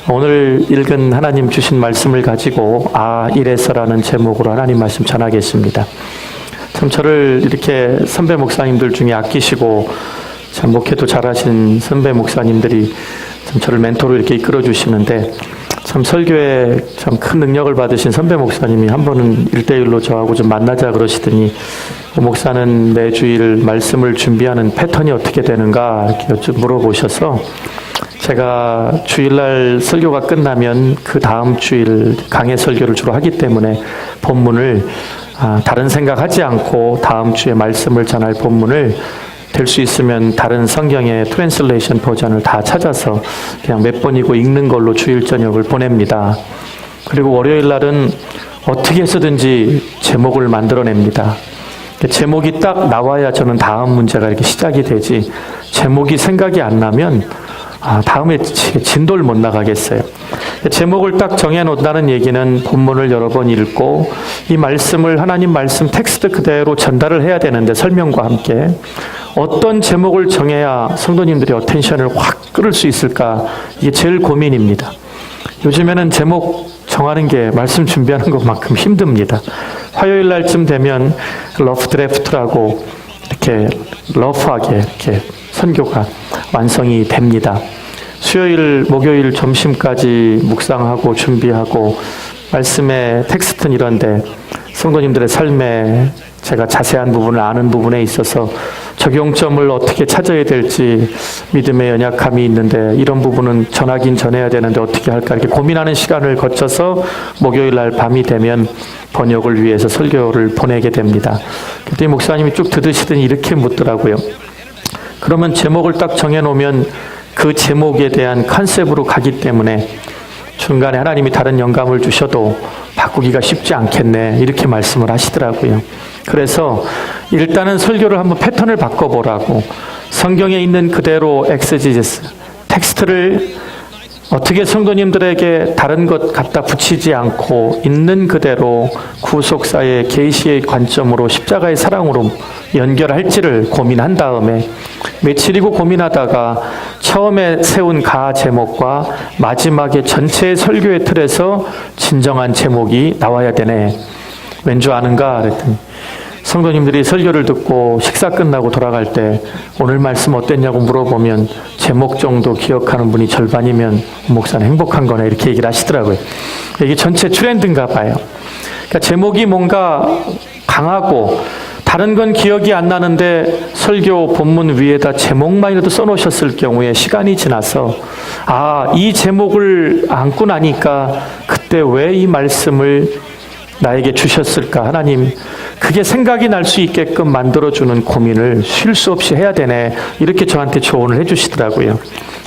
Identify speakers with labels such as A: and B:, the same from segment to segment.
A: 오늘 읽은 하나님 주신 말씀을 가지고 이래서라는 제목으로 하나님 말씀 전하겠습니다. 참 저를 이렇게 선배 목사님들 중에 아끼시고 참 목회도 잘하신 선배 목사님들이 참 저를 멘토로 이렇게 이끌어 주시는데, 참 설교에 참 큰 능력을 받으신 선배 목사님이 한 번은 1대1로 저하고 좀 만나자 그러시더니, 목사는 매주일 말씀을 준비하는 패턴이 어떻게 되는가 이렇게 물어보셔서, 제가 주일날 설교가 끝나면 그 다음 주일 강해 설교를 주로 하기 때문에 본문을 다른 생각하지 않고 다음 주에 말씀을 전할 본문을 될 수 있으면 다른 성경의 트랜슬레이션 버전을 다 찾아서 그냥 몇 번이고 읽는 걸로 주일 저녁을 보냅니다. 그리고 월요일 날은 어떻게 해서든지 제목을 만들어냅니다. 제목이 딱 나와야 저는 다음 문제가 이렇게 시작이 되지, 제목이 생각이 안 나면 다음에 진도를 못 나가겠어요. 제목을 딱 정해놓는다는 얘기는 본문을 여러 번 읽고 이 말씀을 하나님 말씀 텍스트 그대로 전달을 해야 되는데, 설명과 함께 어떤 제목을 정해야 성도님들의 어텐션을 확 끌을 수 있을까, 이게 제일 고민입니다. 요즘에는 제목 정하는 게 말씀 준비하는 것만큼 힘듭니다. 화요일 날쯤 되면 러프 드래프트라고 이렇게 러프하게 이렇게 선교가 완성이 됩니다. 수요일, 목요일 점심까지 묵상하고 준비하고, 말씀의 텍스트는 이런데 성도님들의 삶에 제가 자세한 부분을 아는 부분에 있어서 적용점을 어떻게 찾아야 될지 믿음의 연약함이 있는데, 이런 부분은 전하긴 전해야 되는데 어떻게 할까 이렇게 고민하는 시간을 거쳐서 목요일 날 밤이 되면 번역을 위해서 설교를 보내게 됩니다. 그때 목사님이 쭉 들으시더니 이렇게 묻더라고요. 그러면 제목을 딱 정해놓으면 그 제목에 대한 컨셉으로 가기 때문에 중간에 하나님이 다른 영감을 주셔도 바꾸기가 쉽지 않겠네, 이렇게 말씀을 하시더라고요. 그래서 일단은 설교를 한번 패턴을 바꿔보라고, 성경에 있는 그대로 엑세지제스, 텍스트를 어떻게 성도님들에게 다른 것 갖다 붙이지 않고 있는 그대로 구속사의 계시의 관점으로 십자가의 사랑으로 연결할지를 고민한 다음에, 며칠이고 고민하다가 처음에 세운 가 제목과 마지막에 전체의 설교의 틀에서 진정한 제목이 나와야 되네. 왠 줄 아는가 그랬더니, 성도님들이 설교를 듣고 식사 끝나고 돌아갈 때 오늘 말씀 어땠냐고 물어보면 제목 정도 기억하는 분이 절반이면 목사는 행복한 거네, 이렇게 얘기를 하시더라고요. 이게 전체 트렌드인가 봐요. 그러니까 제목이 뭔가 강하고 다른 건 기억이 안 나는데 설교 본문 위에다 제목만이라도 써놓으셨을 경우에 시간이 지나서 이 제목을 안고 나니까 그때 왜 이 말씀을 나에게 주셨을까, 하나님 그게 생각이 날 수 있게끔 만들어주는 고민을 쉴 수 없이 해야 되네, 이렇게 저한테 조언을 해주시더라고요.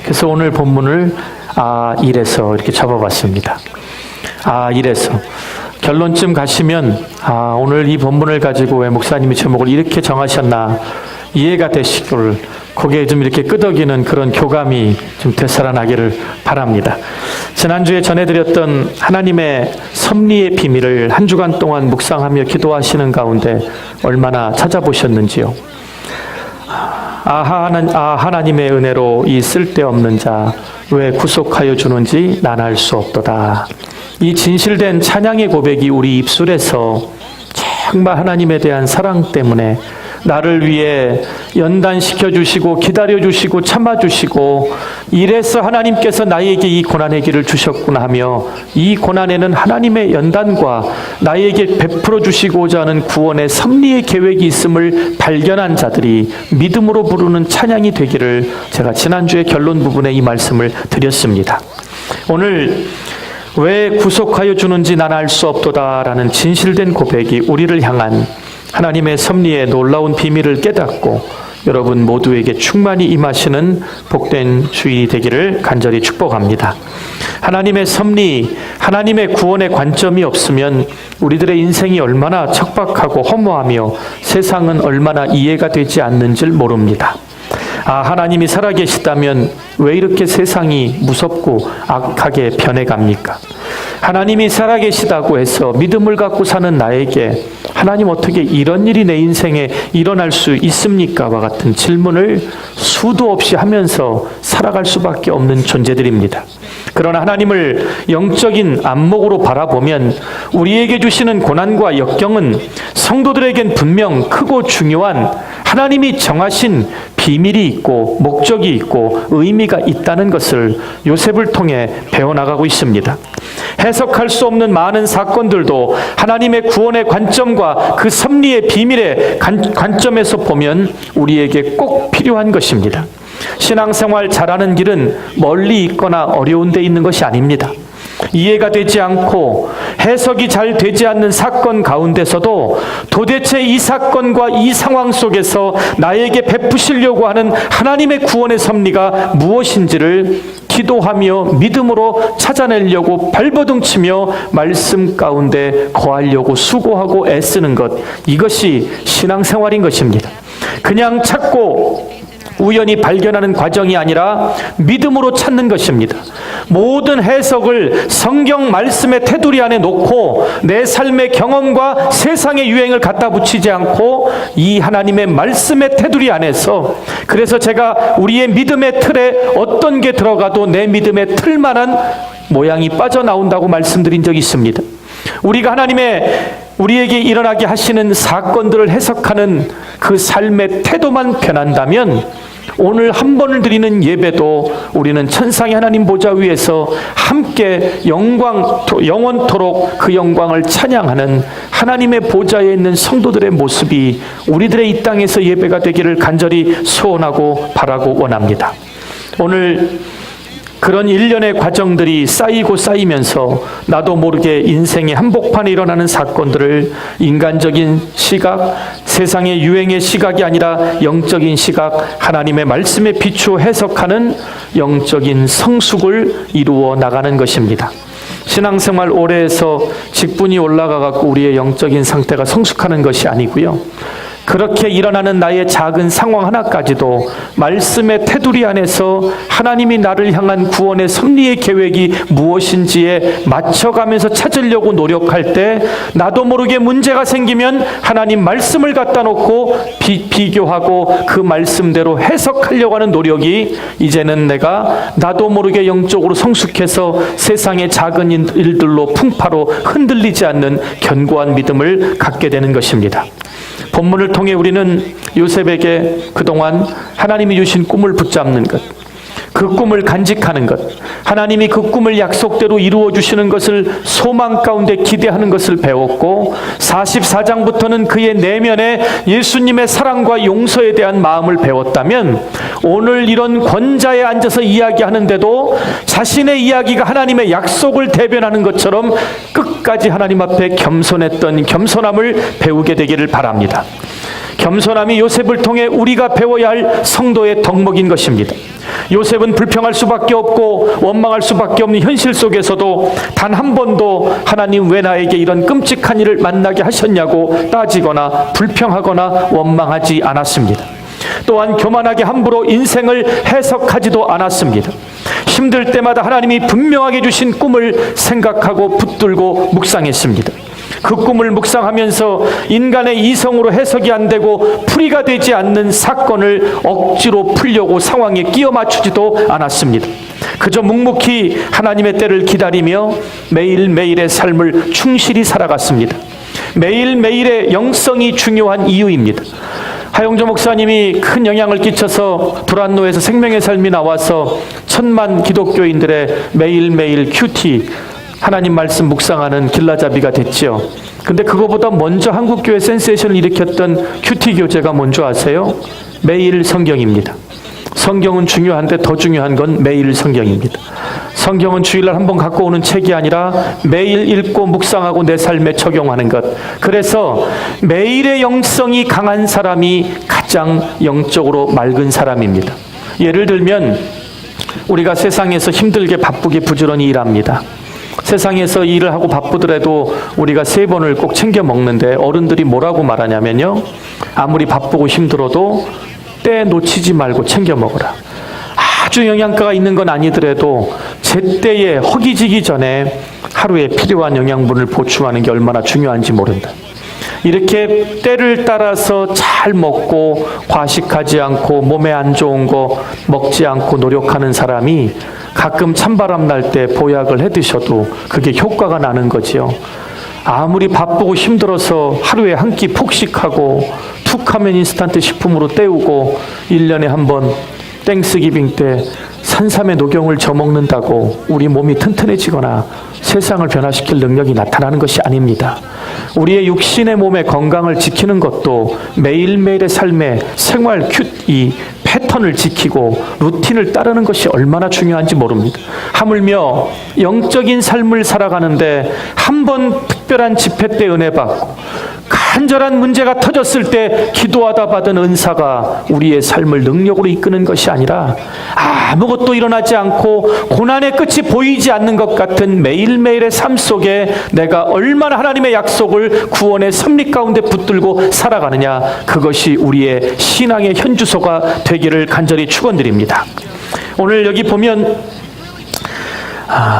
A: 그래서 오늘 본문을 이래서 이렇게 접어봤습니다. 이래서 결론쯤 가시면 오늘 이 본문을 가지고 왜 목사님이 제목을 이렇게 정하셨나 이해가 되시길, 거기에 좀 이렇게 끄덕이는 그런 교감이 좀 되살아나기를 바랍니다. 지난주에 전해드렸던 하나님의 섭리의 비밀을 한 주간 동안 묵상하며 기도하시는 가운데 얼마나 찾아보셨는지요. 하나님의 은혜로 이 쓸데없는 자 왜 구속하여 주는지 난 알 수 없도다. 이 진실된 찬양의 고백이 우리 입술에서 정말 하나님에 대한 사랑 때문에 나를 위해 연단시켜 주시고 기다려 주시고 참아 주시고, 이래서 하나님께서 나에게 이 고난의 길을 주셨구나 하며, 이 고난에는 하나님의 연단과 나에게 베풀어 주시고자 하는 구원의 섭리의 계획이 있음을 발견한 자들이 믿음으로 부르는 찬양이 되기를 제가 지난주에 결론 부분에 이 말씀을 드렸습니다. 오늘 왜 구속하여 주는지 난 알 수 없도다라는 진실된 고백이 우리를 향한 하나님의 섭리의 놀라운 비밀을 깨닫고 여러분 모두에게 충만히 임하시는 복된 주일이 되기를 간절히 축복합니다. 하나님의 섭리, 하나님의 구원의 관점이 없으면 우리들의 인생이 얼마나 척박하고 허무하며 세상은 얼마나 이해가 되지 않는지를 모릅니다. 하나님이 살아계시다면 왜 이렇게 세상이 무섭고 악하게 변해갑니까? 하나님이 살아계시다고 해서 믿음을 갖고 사는 나에게 하나님 어떻게 이런 일이 내 인생에 일어날 수 있습니까? 와 같은 질문을 수도 없이 하면서 살아갈 수밖에 없는 존재들입니다. 그러나 하나님을 영적인 안목으로 바라보면 우리에게 주시는 고난과 역경은 성도들에겐 분명 크고 중요한 하나님이 정하신 비밀이 있고 목적이 있고 의미가 있다는 것을 요셉을 통해 배워나가고 있습니다. 해석할 수 없는 많은 사건들도 하나님의 구원의 관점과 그 섭리의 비밀의 관점에서 보면 우리에게 꼭 필요한 것입니다. 신앙생활 잘하는 길은 멀리 있거나 어려운 데 있는 것이 아닙니다. 이해가 되지 않고 해석이 잘 되지 않는 사건 가운데서도 도대체 이 사건과 이 상황 속에서 나에게 베푸시려고 하는 하나님의 구원의 섭리가 무엇인지를 기도하며 믿음으로 찾아내려고 발버둥치며 말씀 가운데 거하려고 수고하고 애쓰는 것, 이것이 신앙생활인 것입니다. 그냥 찾고 우연히 발견하는 과정이 아니라 믿음으로 찾는 것입니다. 모든 해석을 성경 말씀의 테두리 안에 놓고 내 삶의 경험과 세상의 유행을 갖다 붙이지 않고 이 하나님의 말씀의 테두리 안에서, 그래서 제가 우리의 믿음의 틀에 어떤 게 들어가도 내 믿음의 틀만한 모양이 빠져나온다고 말씀드린 적이 있습니다. 우리가 우리에게 일어나게 하시는 사건들을 해석하는 그 삶의 태도만 변한다면 오늘 한 번을 드리는 예배도 우리는 천상의 하나님 보좌 위에서 함께 영원토록 그 영광을 찬양하는 하나님의 보좌에 있는 성도들의 모습이 우리들의 이 땅에서 예배가 되기를 간절히 소원하고 바라고 원합니다. 오늘 그런 일련의 과정들이 쌓이면서 나도 모르게 인생의 한복판에 일어나는 사건들을 인간적인 시각, 세상의 유행의 시각이 아니라 영적인 시각, 하나님의 말씀에 비추어 해석하는 영적인 성숙을 이루어 나가는 것입니다. 신앙생활 오래 해서 직분이 올라가고 우리의 영적인 상태가 성숙하는 것이 아니고요. 그렇게 일어나는 나의 작은 상황 하나까지도 말씀의 테두리 안에서 하나님이 나를 향한 구원의 섭리의 계획이 무엇인지에 맞춰가면서 찾으려고 노력할 때 나도 모르게 문제가 생기면 하나님 말씀을 갖다 놓고 비교하고 그 말씀대로 해석하려고 하는 노력이 이제는 내가 나도 모르게 영적으로 성숙해서 세상의 작은 일들로 풍파로 흔들리지 않는 견고한 믿음을 갖게 되는 것입니다. 본문을 통해 우리는 요셉에게 그동안 하나님이 주신 꿈을 붙잡는 것, 그 꿈을 간직하는 것, 하나님이 그 꿈을 약속대로 이루어 주시는 것을 소망 가운데 기대하는 것을 배웠고, 44장부터는 그의 내면에 예수님의 사랑과 용서에 대한 마음을 배웠다면 오늘 이런 권자에 앉아서 이야기하는데도 자신의 이야기가 하나님의 약속을 대변하는 것처럼 끝까지 하나님 앞에 겸손했던 겸손함을 배우게 되기를 바랍니다. 겸손함이 요셉을 통해 우리가 배워야 할 성도의 덕목인 것입니다. 요셉은 불평할 수밖에 없고 원망할 수밖에 없는 현실 속에서도 단 한 번도 하나님 왜 나에게 이런 끔찍한 일을 만나게 하셨냐고 따지거나 불평하거나 원망하지 않았습니다. 또한 교만하게 함부로 인생을 해석하지도 않았습니다. 힘들 때마다 하나님이 분명하게 주신 꿈을 생각하고 붙들고 묵상했습니다. 그 꿈을 묵상하면서 인간의 이성으로 해석이 안 되고 풀이가 되지 않는 사건을 억지로 풀려고 상황에 끼워 맞추지도 않았습니다. 그저 묵묵히 하나님의 때를 기다리며 매일매일의 삶을 충실히 살아갔습니다. 매일매일의 영성이 중요한 이유입니다. 하용조 목사님이 큰 영향을 끼쳐서 불안노에서 생명의 삶이 나와서 1000만 기독교인들의 매일매일 큐티 하나님 말씀 묵상하는 길라잡이가 됐죠. 근데 그거보다 먼저 한국교회 센세이션을 일으켰던 큐티 교재가 뭔지 아세요? 매일 성경입니다. 성경은 중요한데 더 중요한 건 매일 성경입니다. 성경은 주일날 한번 갖고 오는 책이 아니라 매일 읽고 묵상하고 내 삶에 적용하는 것. 그래서 매일의 영성이 강한 사람이 가장 영적으로 맑은 사람입니다. 예를 들면 우리가 세상에서 힘들게 바쁘게 부지런히 일합니다. 세상에서 일을 하고 바쁘더라도 우리가 3번을 꼭 챙겨 먹는데 어른들이 뭐라고 말하냐면요, 아무리 바쁘고 힘들어도 때 놓치지 말고 챙겨 먹어라. 아주 영양가가 있는 건 아니더라도 제때에 허기지기 전에 하루에 필요한 영양분을 보충하는 게 얼마나 중요한지 모른다. 이렇게 때를 따라서 잘 먹고 과식하지 않고 몸에 안 좋은 거 먹지 않고 노력하는 사람이 가끔 찬바람 날 때 보약을 해 드셔도 그게 효과가 나는 거지요. 아무리 바쁘고 힘들어서 하루에 한 끼 폭식하고 툭 하면 인스턴트 식품으로 때우고 1년에 한 번 땡스기빙 때 산삼의 녹용을 저먹는다고 우리 몸이 튼튼해지거나 세상을 변화시킬 능력이 나타나는 것이 아닙니다. 우리의 육신의 몸의 건강을 지키는 것도 매일매일의 삶의 생활 이 패턴을 지키고 루틴을 따르는 것이 얼마나 중요한지 모릅니다. 하물며 영적인 삶을 살아가는데 한 번 특별한 집회 때 은혜 받고 간절한 문제가 터졌을 때 기도하다 받은 은사가 우리의 삶을 능력으로 이끄는 것이 아니라 아무것도 일어나지 않고 고난의 끝이 보이지 않는 것 같은 매일매일의 삶 속에 내가 얼마나 하나님의 약속을 구원의 섭리 가운데 붙들고 살아가느냐, 그것이 우리의 신앙의 현주소가 되기를 간절히 축원드립니다. 오늘 여기 보면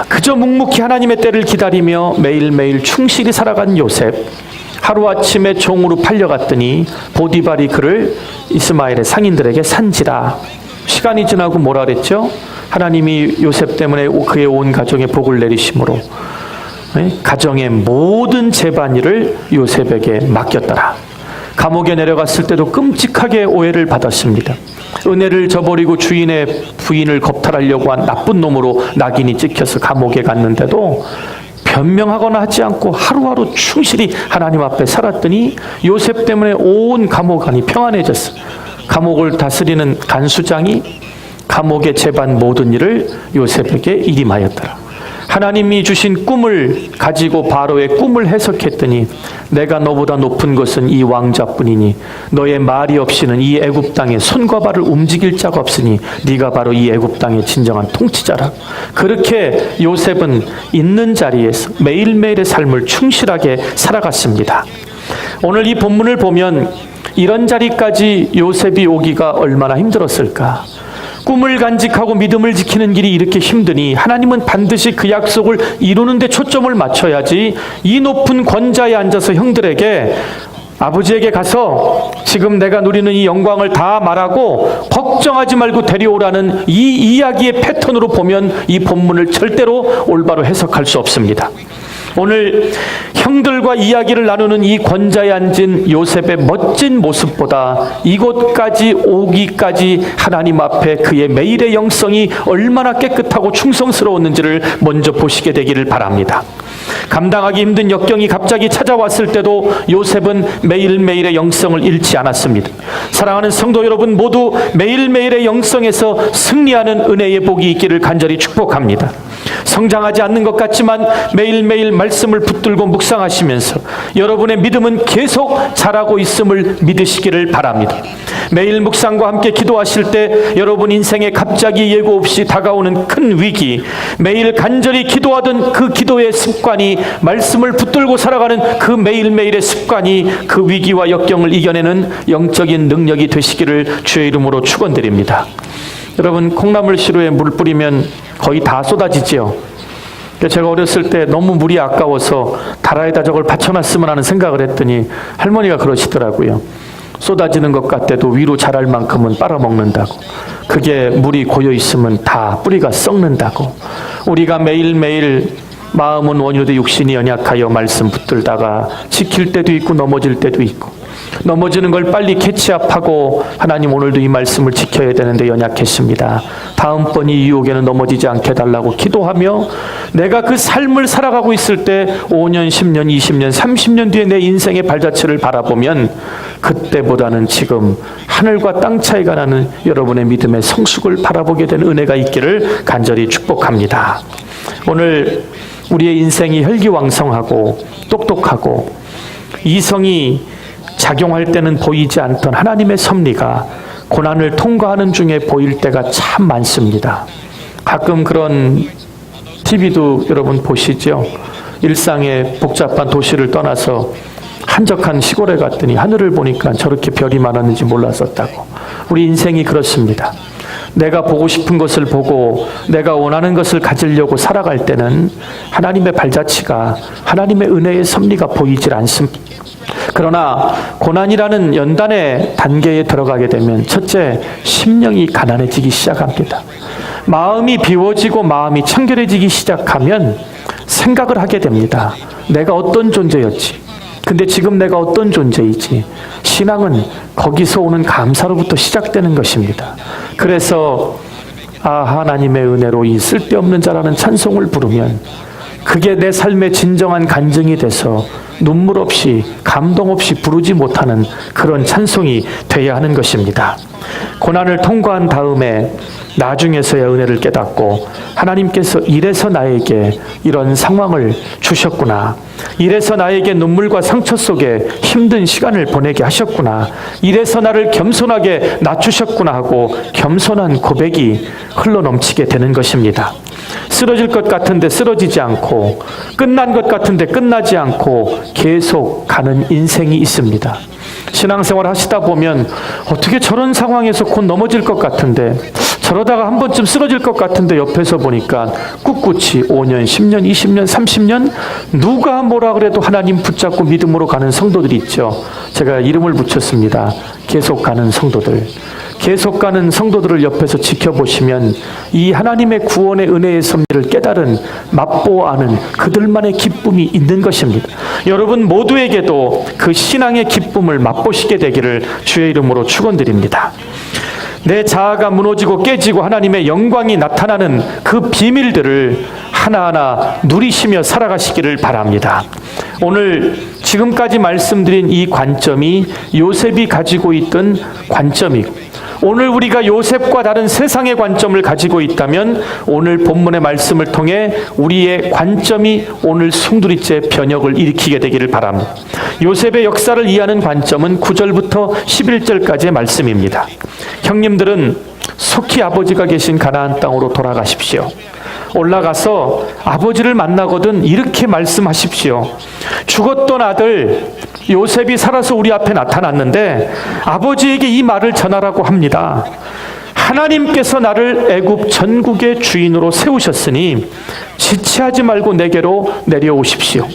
A: 그저 묵묵히 하나님의 때를 기다리며 매일매일 충실히 살아간 요셉, 하루아침에 종으로 팔려갔더니 보디발이 그를 이스마엘의 상인들에게 산지라. 시간이 지나고 뭐라 그랬죠? 하나님이 요셉 때문에 그의 온 가정에 복을 내리심으로 가정의 모든 재반일을 요셉에게 맡겼더라. 감옥에 내려갔을 때도 끔찍하게 오해를 받았습니다. 은혜를 저버리고 주인의 부인을 겁탈하려고 한 나쁜 놈으로 낙인이 찍혀서 감옥에 갔는데도 변명하거나 하지 않고 하루하루 충실히 하나님 앞에 살았더니 요셉 때문에 온 감옥 안이 평안해졌어. 감옥을 다스리는 간수장이 감옥의 재반 모든 일을 요셉에게 일임하였더라. 하나님이 주신 꿈을 가지고 바로의 꿈을 해석했더니 내가 너보다 높은 것은 이 왕자뿐이니 너의 말이 없이는 이 애굽 땅에 손과 발을 움직일 자가 없으니 네가 바로 이 애굽 땅의 진정한 통치자라. 그렇게 요셉은 있는 자리에서 매일매일의 삶을 충실하게 살아갔습니다. 오늘 이 본문을 보면 이런 자리까지 요셉이 오기가 얼마나 힘들었을까. 꿈을 간직하고 믿음을 지키는 길이 이렇게 힘드니 하나님은 반드시 그 약속을 이루는 데 초점을 맞춰야지 이 높은 권좌에 앉아서 형들에게 아버지에게 가서 지금 내가 누리는 이 영광을 다 말하고 걱정하지 말고 데려오라는 이 이야기의 패턴으로 보면 이 본문을 절대로 올바로 해석할 수 없습니다. 오늘 형들과 이야기를 나누는 이 권좌에 앉은 요셉의 멋진 모습보다 이곳까지 오기까지 하나님 앞에 그의 매일의 영성이 얼마나 깨끗하고 충성스러웠는지를 먼저 보시게 되기를 바랍니다. 감당하기 힘든 역경이 갑자기 찾아왔을 때도 요셉은 매일매일의 영성을 잃지 않았습니다. 사랑하는 성도 여러분, 모두 매일매일의 영성에서 승리하는 은혜의 복이 있기를 간절히 축복합니다. 성장하지 않는 것 같지만 매일매일 말씀을 붙들고 묵상하시면서 여러분의 믿음은 계속 자라고 있음을 믿으시기를 바랍니다. 매일 묵상과 함께 기도하실 때 여러분 인생에 갑자기 예고 없이 다가오는 큰 위기, 매일 간절히 기도하던 그 기도의 습관이, 말씀을 붙들고 살아가는 그 매일매일의 습관이 그 위기와 역경을 이겨내는 영적인 능력이 되시기를 주의 이름으로 축원드립니다. 여러분, 콩나물 시루에 물 뿌리면 거의 다 쏟아지지요. 제가 어렸을 때 너무 물이 아까워서 다라에다 저걸 받쳐놨으면 하는 생각을 했더니 할머니가 그러시더라고요. 쏟아지는 것 같아도 위로 자랄 만큼은 빨아먹는다고. 그게 물이 고여있으면 다 뿌리가 썩는다고. 우리가 매일매일 마음은 원효대 육신이 연약하여 말씀 붙들다가 지킬 때도 있고 넘어질 때도 있고, 넘어지는 걸 빨리 캐치업하고 하나님 오늘도 이 말씀을 지켜야 되는데 연약했습니다. 다음번 이 유혹에는 넘어지지 않게 달라고 기도하며 내가 그 삶을 살아가고 있을 때 5년, 10년, 20년, 30년 뒤에 내 인생의 발자취를 바라보면 그때보다는 지금 하늘과 땅 차이가 나는 여러분의 믿음의 성숙을 바라보게 되는 은혜가 있기를 간절히 축복합니다. 오늘 우리의 인생이 혈기왕성하고 똑똑하고 이성이 작용할 때는 보이지 않던 하나님의 섭리가 고난을 통과하는 중에 보일 때가 참 많습니다. 가끔 그런 TV도 여러분 보시죠. 일상의 복잡한 도시를 떠나서 한적한 시골에 갔더니 하늘을 보니까 저렇게 별이 많았는지 몰랐었다고. 우리 인생이 그렇습니다. 내가 보고 싶은 것을 보고 내가 원하는 것을 가지려고 살아갈 때는 하나님의 발자취가, 하나님의 은혜의 섭리가 보이질 않습니다. 그러나 고난이라는 연단의 단계에 들어가게 되면 첫째, 심령이 가난해지기 시작합니다. 마음이 비워지고 마음이 청결해지기 시작하면 생각을 하게 됩니다. 내가 어떤 존재였지? 근데 지금 내가 어떤 존재이지? 신앙은 거기서 오는 감사로부터 시작되는 것입니다. 그래서 하나님의 은혜로 이 쓸데없는 자라는 찬송을 부르면 그게 내 삶의 진정한 간증이 돼서 눈물 없이 감동 없이 부르지 못하는 그런 찬송이 돼야 하는 것입니다. 고난을 통과한 다음에 나중에서야 은혜를 깨닫고 하나님께서 이래서 나에게 이런 상황을 주셨구나. 이래서 나에게 눈물과 상처 속에 힘든 시간을 보내게 하셨구나. 이래서 나를 겸손하게 낮추셨구나 하고 겸손한 고백이 흘러넘치게 되는 것입니다. 쓰러질 것 같은데 쓰러지지 않고 끝난 것 같은데 끝나지 않고 계속 가는 인생이 있습니다. 신앙생활 하시다 보면 어떻게 저런 상황에서 곧 넘어질 것 같은데 저러다가 한 번쯤 쓰러질 것 같은데 옆에서 보니까 꿋꿋이 5년, 10년, 20년, 30년 누가 뭐라 그래도 하나님 붙잡고 믿음으로 가는 성도들이 있죠. 제가 이름을 붙였습니다. 계속 가는 성도들. 계속 가는 성도들을 옆에서 지켜보시면 이 하나님의 구원의 은혜의 섭리를 깨달은 맛보아는 그들만의 기쁨이 있는 것입니다. 여러분 모두에게도 그 신앙의 기쁨을 맛보시게 되기를 주의 이름으로 축원드립니다. 내 자아가 무너지고 깨지고 하나님의 영광이 나타나는 그 비밀들을 하나하나 누리시며 살아가시기를 바랍니다. 오늘 지금까지 말씀드린 이 관점이 요셉이 가지고 있던 관점이고, 오늘 우리가 요셉과 다른 세상의 관점을 가지고 있다면 오늘 본문의 말씀을 통해 우리의 관점이 오늘 숭두리째 변혁을 일으키게 되기를 바랍니다. 요셉의 역사를 이해하는 관점은 9절부터 11절까지의 말씀입니다. 형님들은 속히 아버지가 계신 가나안 땅으로 돌아가십시오. 올라가서 아버지를 만나거든 이렇게 말씀하십시오. 죽었던 아들 요셉이 살아서 우리 앞에 나타났는데 아버지에게 이 말을 전하라고 합니다. 하나님께서 나를 애굽 전국의 주인으로 세우셨으니 지체하지 말고 내게로 내려오십시오.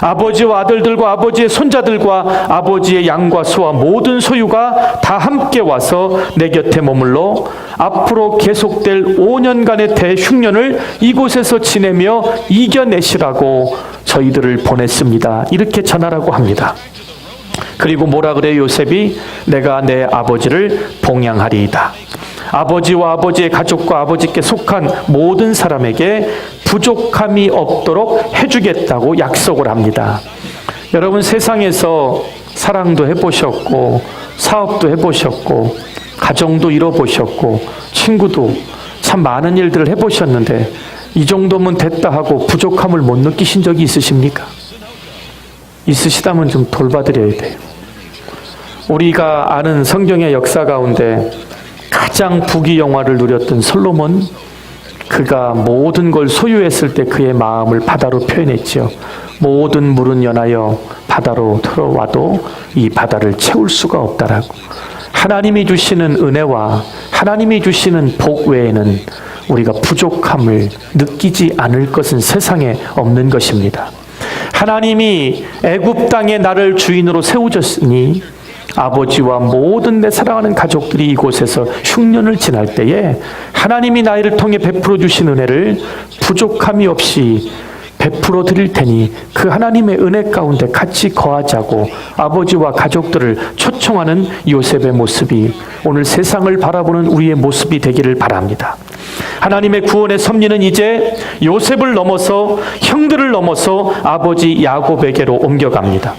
A: 아버지와 아들들과 아버지의 손자들과 아버지의 양과 소와 모든 소유가 다 함께 와서 내 곁에 머물러 앞으로 계속될 5년간의 대흉년을 이곳에서 지내며 이겨내시라고 저희들을 보냈습니다. 이렇게 전하라고 합니다. 그리고 뭐라 그래요? 요셉이 내가 내 아버지를 봉양하리이다. 아버지와 아버지의 가족과 아버지께 속한 모든 사람에게 부족함이 없도록 해주겠다고 약속을 합니다. 여러분 세상에서 사랑도 해보셨고 사업도 해보셨고 가정도 이뤄보셨고 친구도 참 많은 일들을 해보셨는데 이 정도면 됐다 하고 부족함을 못 느끼신 적이 있으십니까? 있으시다면 좀 돌봐드려야 돼요. 우리가 아는 성경의 역사 가운데 가장 부귀영화를 누렸던 솔로몬, 그가 모든 걸 소유했을 때 그의 마음을 바다로 표현했지요. 모든 물은 연하여 바다로 들어와도 이 바다를 채울 수가 없다라고. 하나님이 주시는 은혜와 하나님이 주시는 복 외에는 우리가 부족함을 느끼지 않을 것은 세상에 없는 것입니다. 하나님이 애굽 땅에 나를 주인으로 세우셨으니 아버지와 모든 내 사랑하는 가족들이 이곳에서 흉년을 지날 때에 하나님이 나를 통해 베풀어 주신 은혜를 부족함이 없이 베풀어 드릴 테니 그 하나님의 은혜 가운데 같이 거하자고 아버지와 가족들을 초청하는 요셉의 모습이 오늘 세상을 바라보는 우리의 모습이 되기를 바랍니다. 하나님의 구원의 섭리는 이제 요셉을 넘어서 형들을 넘어서 아버지 야곱에게로 옮겨갑니다.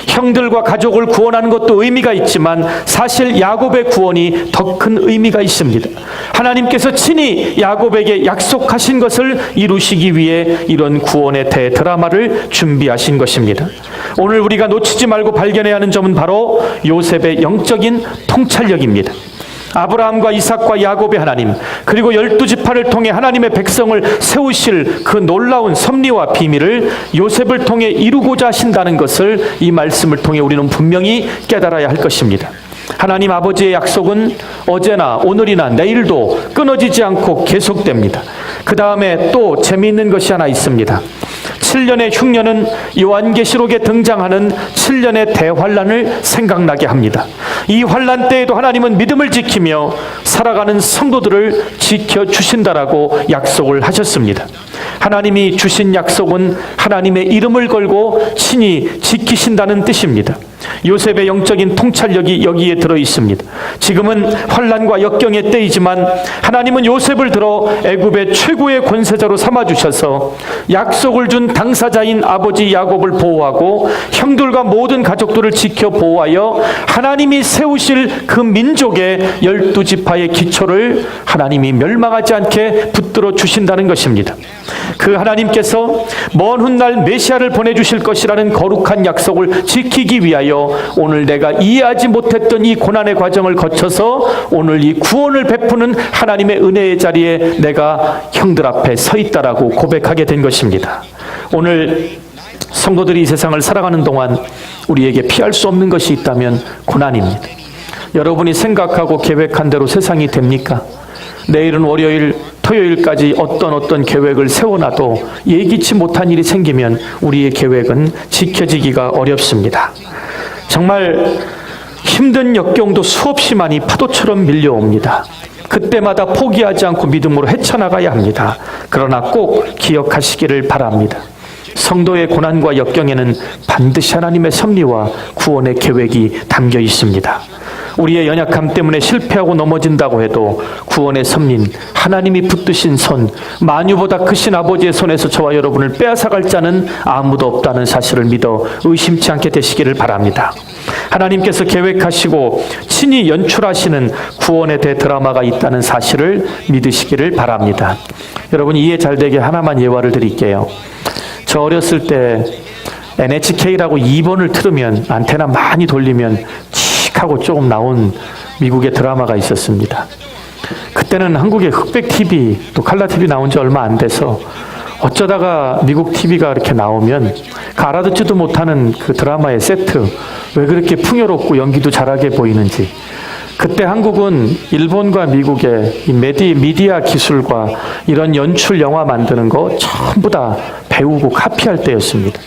A: 형들과 가족을 구원하는 것도 의미가 있지만 사실 야곱의 구원이 더 큰 의미가 있습니다. 하나님께서 친히 야곱에게 약속하신 것을 이루시기 위해 이런 구원의 대드라마를 준비하신 것입니다. 오늘 우리가 놓치지 말고 발견해야 하는 점은 바로 요셉의 영적인 통찰력입니다. 아브라함과 이삭과 야곱의 하나님, 그리고 12지파를 통해 하나님의 백성을 세우실 그 놀라운 섭리와 비밀을 요셉을 통해 이루고자 하신다는 것을 이 말씀을 통해 우리는 분명히 깨달아야 할 것입니다. 하나님 아버지의 약속은 어제나 오늘이나 내일도 끊어지지 않고 계속됩니다. 그 다음에 또 재미있는 것이 하나 있습니다. 7년의 흉년은 요한계시록에 등장하는 7년의 대환란을 생각나게 합니다. 이 환란 때에도 하나님은 믿음을 지키며 살아가는 성도들을 지켜주신다라고 약속을 하셨습니다. 하나님이 주신 약속은 하나님의 이름을 걸고 친히 지키신다는 뜻입니다. 요셉의 영적인 통찰력이 여기에 들어 있습니다. 지금은 환란과 역경의 때이지만 하나님은 요셉을 들어 애굽의 최고의 권세자로 삼아주셔서 약속을 준 당사자인 아버지 야곱을 보호하고 형들과 모든 가족들을 지켜 보호하여 하나님이 세우실 그 민족의 12지파의 기초를 하나님이 멸망하지 않게 붙들어 주신다는 것입니다. 그 하나님께서 먼 훗날 메시아를 보내주실 것이라는 거룩한 약속을 지키기 위하여 오늘 내가 이해하지 못했던 이 고난의 과정을 거쳐서 오늘 이 구원을 베푸는 하나님의 은혜의 자리에 내가 형들 앞에 서 있다라고 고백하게 된 것입니다. 오늘 성도들이 이 세상을 살아가는 동안 우리에게 피할 수 없는 것이 있다면 고난입니다. 여러분이 생각하고 계획한 대로 세상이 됩니까? 내일은 월요일, 토요일까지 어떤 계획을 세워놔도 예기치 못한 일이 생기면 우리의 계획은 지켜지기가 어렵습니다. 정말 힘든 역경도 수없이 많이 파도처럼 밀려옵니다. 그때마다 포기하지 않고 믿음으로 헤쳐나가야 합니다. 그러나 꼭 기억하시기를 바랍니다. 성도의 고난과 역경에는 반드시 하나님의 섭리와 구원의 계획이 담겨 있습니다. 우리의 연약함 때문에 실패하고 넘어진다고 해도 구원의 섭리는 하나님이 붙드신 손, 만유보다 크신 아버지의 손에서 저와 여러분을 빼앗아갈 자는 아무도 없다는 사실을 믿어 의심치 않게 되시기를 바랍니다. 하나님께서 계획하시고 친히 연출하시는 구원의 대드라마가 있다는 사실을 믿으시기를 바랍니다. 여러분 이해 잘 되게 하나만 예화를 드릴게요. 저 어렸을 때 NHK라고 2번을 틀으면 안테나 많이 돌리면 하고 조금 나온 미국의 드라마가 있었습니다. 그때는 한국의 흑백 TV 또 칼라 TV 나온 지 얼마 안 돼서 어쩌다가 미국 TV가 이렇게 나오면 그 알아듣지도 못하는 그 드라마의 세트 왜 그렇게 풍요롭고 연기도 잘하게 보이는지, 그때 한국은 일본과 미국의 이 미디어 기술과 이런 연출 영화 만드는 거 전부 다 배우고 카피할 때였습니다.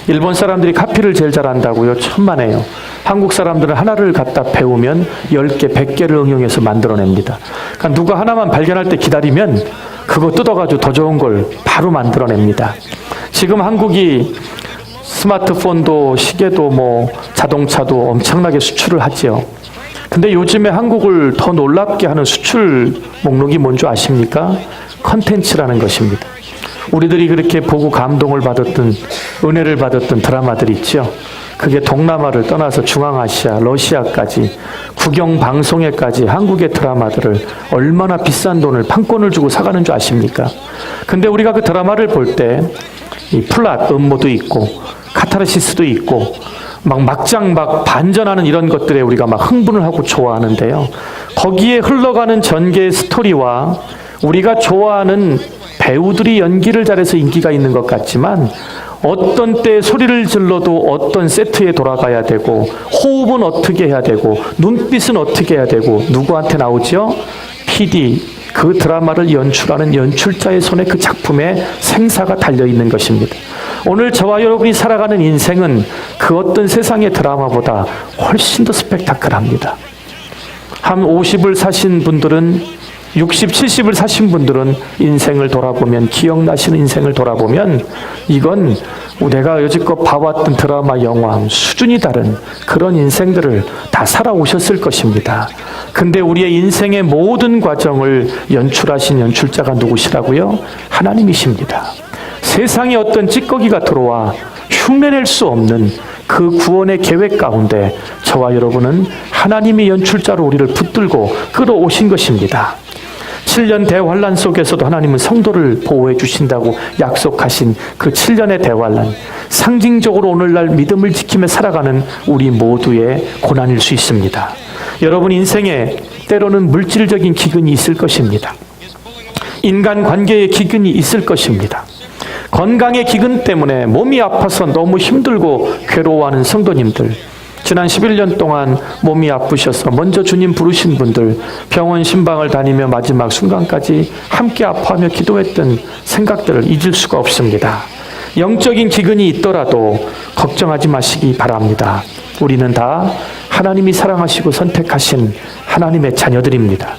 A: 일본 사람들이 카피를 제일 잘한다고요? 천만에요. 한국 사람들은 하나를 갖다 배우면 10개, 100개를 응용해서 만들어냅니다. 그러니까 누가 하나만 발견할 때 기다리면 그거 뜯어가지고 더 좋은 걸 바로 만들어냅니다. 지금 한국이 스마트폰도 시계도 뭐 자동차도 엄청나게 수출을 하지요. 근데 요즘에 한국을 더 놀랍게 하는 수출 목록이 뭔지 아십니까? 컨텐츠라는 것입니다. 우리들이 그렇게 보고 감동을 받았던, 은혜를 받았던 드라마들 있죠. 그게 동남아를 떠나서 중앙아시아, 러시아까지 국영 방송에까지 한국의 드라마들을 얼마나 비싼 돈을 판권을 주고 사가는 줄 아십니까? 근데 우리가 그 드라마를 볼 때 이 플랫, 음모도 있고 카타르시스도 있고 막장 반전하는 이런 것들에 우리가 막 흥분을 하고 좋아하는데요. 거기에 흘러가는 전개의 스토리와 우리가 좋아하는 배우들이 연기를 잘해서 인기가 있는 것 같지만 어떤 때 소리를 질러도 어떤 세트에 돌아가야 되고 호흡은 어떻게 해야 되고 눈빛은 어떻게 해야 되고 누구한테 나오죠? PD, 그 드라마를 연출하는 연출자의 손에 그 작품의 생사가 달려있는 것입니다. 오늘 저와 여러분이 살아가는 인생은 그 어떤 세상의 드라마보다 훨씬 더 스펙타클합니다. 한 50을 사신 분들은 60, 70을 사신 분들은 인생을 돌아보면, 기억나시는 인생을 돌아보면 이건 내가 여지껏 봐왔던 드라마, 영화 수준이 다른 그런 인생들을 다 살아오셨을 것입니다. 근데 우리의 인생의 모든 과정을 연출하신 연출자가 누구시라고요? 하나님이십니다. 세상에 어떤 찌꺼기가 들어와 흉내낼 수 없는 그 구원의 계획 가운데 저와 여러분은 하나님의 연출자로 우리를 붙들고 끌어오신 것입니다. 7년 대환란 속에서도 하나님은 성도를 보호해 주신다고 약속하신 그 7년의 대환란, 상징적으로 오늘날 믿음을 지키며 살아가는 우리 모두의 고난일 수 있습니다. 여러분 인생에 때로는 물질적인 기근이 있을 것입니다. 인간 관계의 기근이 있을 것입니다. 건강의 기근 때문에 몸이 아파서 너무 힘들고 괴로워하는 성도님들, 지난 11년 동안 몸이 아프셔서 먼저 주님 부르신 분들, 병원 신방을 다니며 마지막 순간까지 함께 아파하며 기도했던 생각들을 잊을 수가 없습니다. 영적인 기근이 있더라도 걱정하지 마시기 바랍니다. 우리는 다 하나님이 사랑하시고 선택하신 하나님의 자녀들입니다.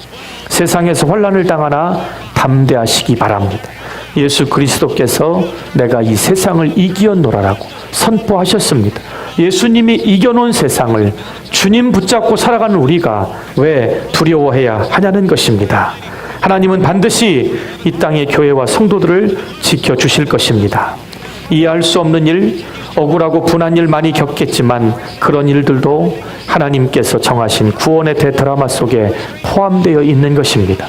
A: 세상에서 환난을 당하나 담대하시기 바랍니다. 예수 그리스도께서 내가 이 세상을 이기었노라라고 선포하셨습니다. 예수님이 이겨놓은 세상을 주님 붙잡고 살아가는 우리가 왜 두려워해야 하냐는 것입니다. 하나님은 반드시 이 땅의 교회와 성도들을 지켜주실 것입니다. 이해할 수 없는 일, 억울하고 분한 일 많이 겪겠지만 그런 일들도 하나님께서 정하신 구원의 대드라마 속에 포함되어 있는 것입니다.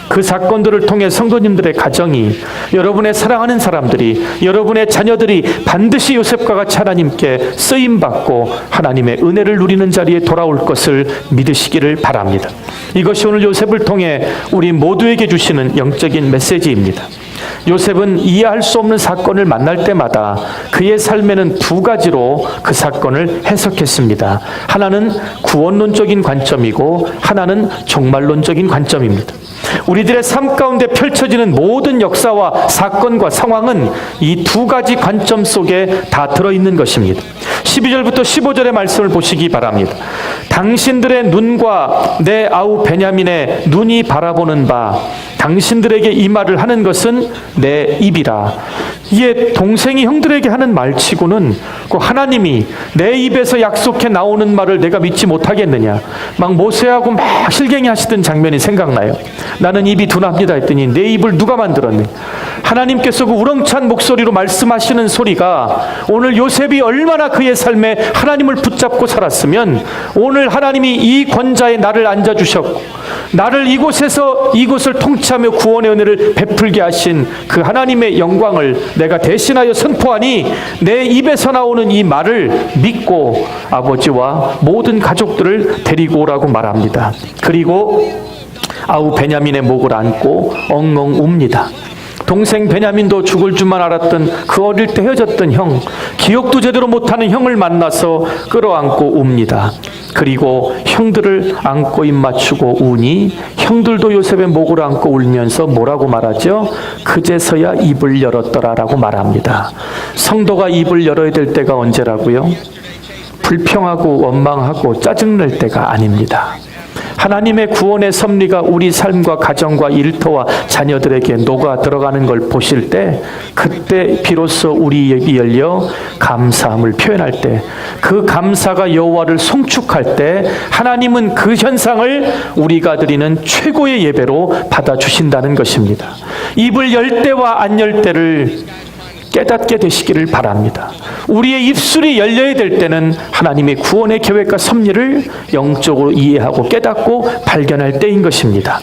A: 그 사건들을 통해 성도님들의 가정이, 여러분의 사랑하는 사람들이, 여러분의 자녀들이 반드시 요셉과 같이 하나님께 쓰임받고 하나님의 은혜를 누리는 자리에 돌아올 것을 믿으시기를 바랍니다. 이것이 오늘 요셉을 통해 우리 모두에게 주시는 영적인 메시지입니다. 요셉은 이해할 수 없는 사건을 만날 때마다 그의 삶에는 두 가지로 그 사건을 해석했습니다. 하나는 구원론적인 관점이고 하나는 종말론적인 관점입니다. 우리들의 삶 가운데 펼쳐지는 모든 역사와 사건과 상황은 이 두 가지 관점 속에 다 들어있는 것입니다. 12절부터 15절의 말씀을 보시기 바랍니다. 당신들의 눈과 내 아우 베냐민의 눈이 바라보는 바 당신들에게 이 말을 하는 것은 내 입이라. 이게 동생이 형들에게 하는 말치고는 그 하나님이 내 입에서 약속해 나오는 말을 내가 믿지 못하겠느냐. 막 모세하고 막 실갱이 하시던 장면이 생각나요. 나는 입이 둔합니다 했더니 내 입을 누가 만들었네. 하나님께서 그 우렁찬 목소리로 말씀하시는 소리가 오늘 요셉이 얼마나 그의 삶에 하나님을 붙잡고 살았으면 오늘 하나님이 이 권자에 나를 앉아주셨고 나를 이곳을 통치하며 구원의 은혜를 베풀게 하신 그 하나님의 영광을 내가 대신하여 선포하니 내 입에서 나오는 이 말을 믿고 아버지와 모든 가족들을 데리고 오라고 말합니다. 그리고 아우 베냐민의 목을 안고 엉엉 웁니다. 동생 베냐민도 죽을 줄만 알았던 그 어릴 때 헤어졌던 형, 기억도 제대로 못하는 형을 만나서 끌어안고 웁니다. 그리고 형들을 안고 입 맞추고 우니 형들도 요셉의 목을 안고 울면서 뭐라고 말하죠? 그제서야 입을 열었더라라고 말합니다. 성도가 입을 열어야 될 때가 언제라고요? 불평하고 원망하고 짜증낼 때가 아닙니다. 하나님의 구원의 섭리가 우리 삶과 가정과 일터와 자녀들에게 녹아 들어가는 걸 보실 때 그때 비로소 우리 입이 열려 감사함을 표현할 때 그 감사가 여호와를 송축할 때 하나님은 그 현상을 우리가 드리는 최고의 예배로 받아주신다는 것입니다. 입을 열 때와 안 열 때를 깨닫게 되시기를 바랍니다. 우리의 입술이 열려야 될 때는 하나님의 구원의 계획과 섭리를 영적으로 이해하고 깨닫고 발견할 때인 것입니다.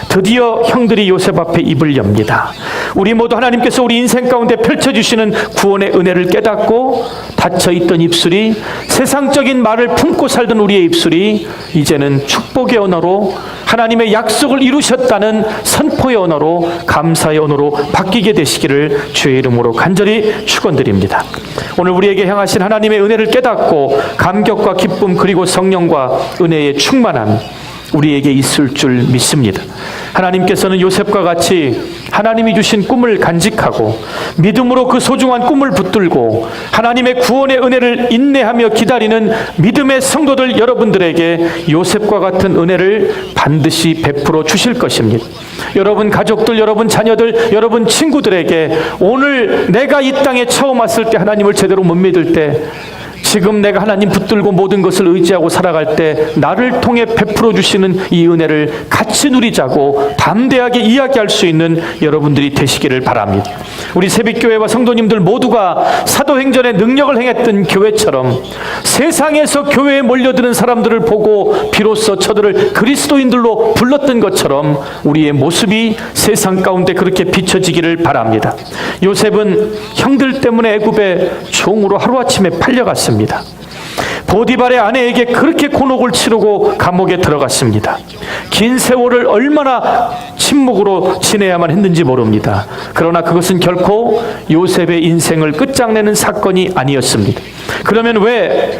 A: 드디어 형들이 요셉 앞에 입을 엽니다. 우리 모두 하나님께서 우리 인생 가운데 펼쳐주시는 구원의 은혜를 깨닫고 닫혀있던 입술이, 세상적인 말을 품고 살던 우리의 입술이 이제는 축복의 언어로, 하나님의 약속을 이루셨다는 선포의 언어로, 감사의 언어로 바뀌게 되시기를 주의 이름으로 간절히 축원드립니다. 오늘 우리에게 향하신 하나님의 은혜를 깨닫고 감격과 기쁨 그리고 성령과 은혜의 충만함 우리에게 있을 줄 믿습니다. 하나님께서는 요셉과 같이 하나님이 주신 꿈을 간직하고 믿음으로 그 소중한 꿈을 붙들고 하나님의 구원의 은혜를 인내하며 기다리는 믿음의 성도들 여러분들에게 요셉과 같은 은혜를 반드시 베풀어 주실 것입니다. 여러분 가족들, 여러분 자녀들, 여러분 친구들에게 오늘 내가 이 땅에 처음 왔을 때 하나님을 제대로 못 믿을 때, 지금 내가 하나님 붙들고 모든 것을 의지하고 살아갈 때 나를 통해 베풀어 주시는 이 은혜를 같이 누리자고 담대하게 이야기할 수 있는 여러분들이 되시기를 바랍니다. 우리 새벽교회와 성도님들 모두가 사도행전의 능력을 행했던 교회처럼 세상에서 교회에 몰려드는 사람들을 보고 비로소 저들을 그리스도인들로 불렀던 것처럼 우리의 모습이 세상 가운데 그렇게 비춰지기를 바랍니다. 요셉은 형들 때문에 애굽의 종으로 하루아침에 팔려갔습니다. 보디발의 아내에게 그렇게 곤혹을 치르고 감옥에 들어갔습니다. 긴 세월을 얼마나 침묵으로 지내야만 했는지 모릅니다. 그러나 그것은 결코 요셉의 인생을 끝장내는 사건이 아니었습니다. 그러면 왜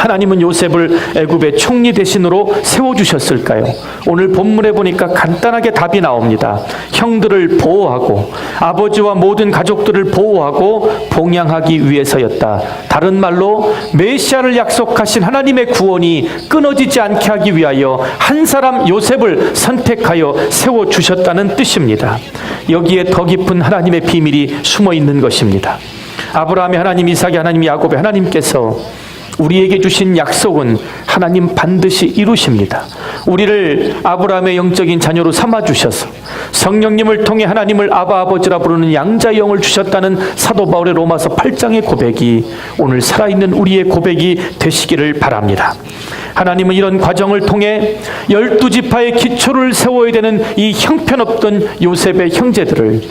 A: 하나님은 요셉을 애굽의 총리 대신으로 세워주셨을까요? 오늘 본문에 보니까 간단하게 답이 나옵니다. 형들을 보호하고 아버지와 모든 가족들을 보호하고 봉양하기 위해서였다. 다른 말로 메시아를 약속하신 하나님의 구원이 끊어지지 않게 하기 위하여 한 사람 요셉을 선택하여 세워주셨다는 뜻입니다. 여기에 더 깊은 하나님의 비밀이 숨어 있는 것입니다. 아브라함의 하나님, 이삭의 하나님, 야곱의 하나님께서 우리에게 주신 약속은 하나님 반드시 이루십니다. 우리를 아브라함의 영적인 자녀로 삼아주셔서 성령님을 통해 하나님을 아바 아버지라 부르는 양자의 영을 주셨다는 사도 바울의 로마서 8장의 고백이 오늘 살아있는 우리의 고백이 되시기를 바랍니다. 하나님은 이런 과정을 통해 12지파의 기초를 세워야 되는 이 형편없던 요셉의 형제들을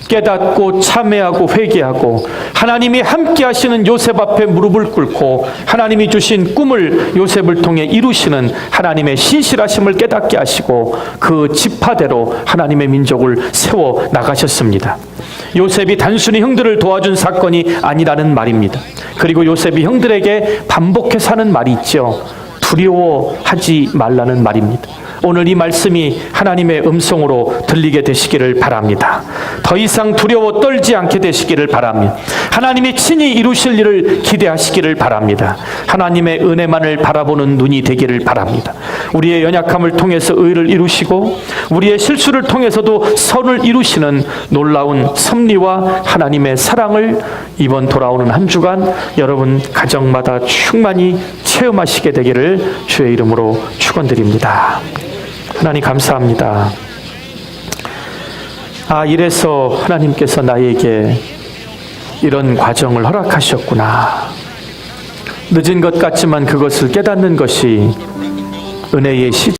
A: 깨닫고 참회하고 회개하고 하나님이 함께 하시는 요셉 앞에 무릎을 꿇고 하나님이 주신 꿈을 요셉을 통해 이루시는 하나님의 신실하심을 깨닫게 하시고 그 지파대로 하나님의 민족을 세워 나가셨습니다. 요셉이 단순히 형들을 도와준 사건이 아니라는 말입니다. 그리고 요셉이 형들에게 반복해서 하는 말이 있죠. 두려워하지 말라는 말입니다. 오늘 이 말씀이 하나님의 음성으로 들리게 되시기를 바랍니다. 더 이상 두려워 떨지 않게 되시기를 바랍니다. 하나님이 친히 이루실 일을 기대하시기를 바랍니다. 하나님의 은혜만을 바라보는 눈이 되기를 바랍니다. 우리의 연약함을 통해서 의를 이루시고 우리의 실수를 통해서도 선을 이루시는 놀라운 섭리와 하나님의 사랑을 이번 돌아오는 한 주간 여러분 가정마다 충만히 체험하시게 되기를 주의 이름으로 축원드립니다. 하나님 감사합니다. 이래서 하나님께서 나에게 이런 과정을 허락하셨구나. 늦은 것 같지만 그것을 깨닫는 것이 은혜의 시작.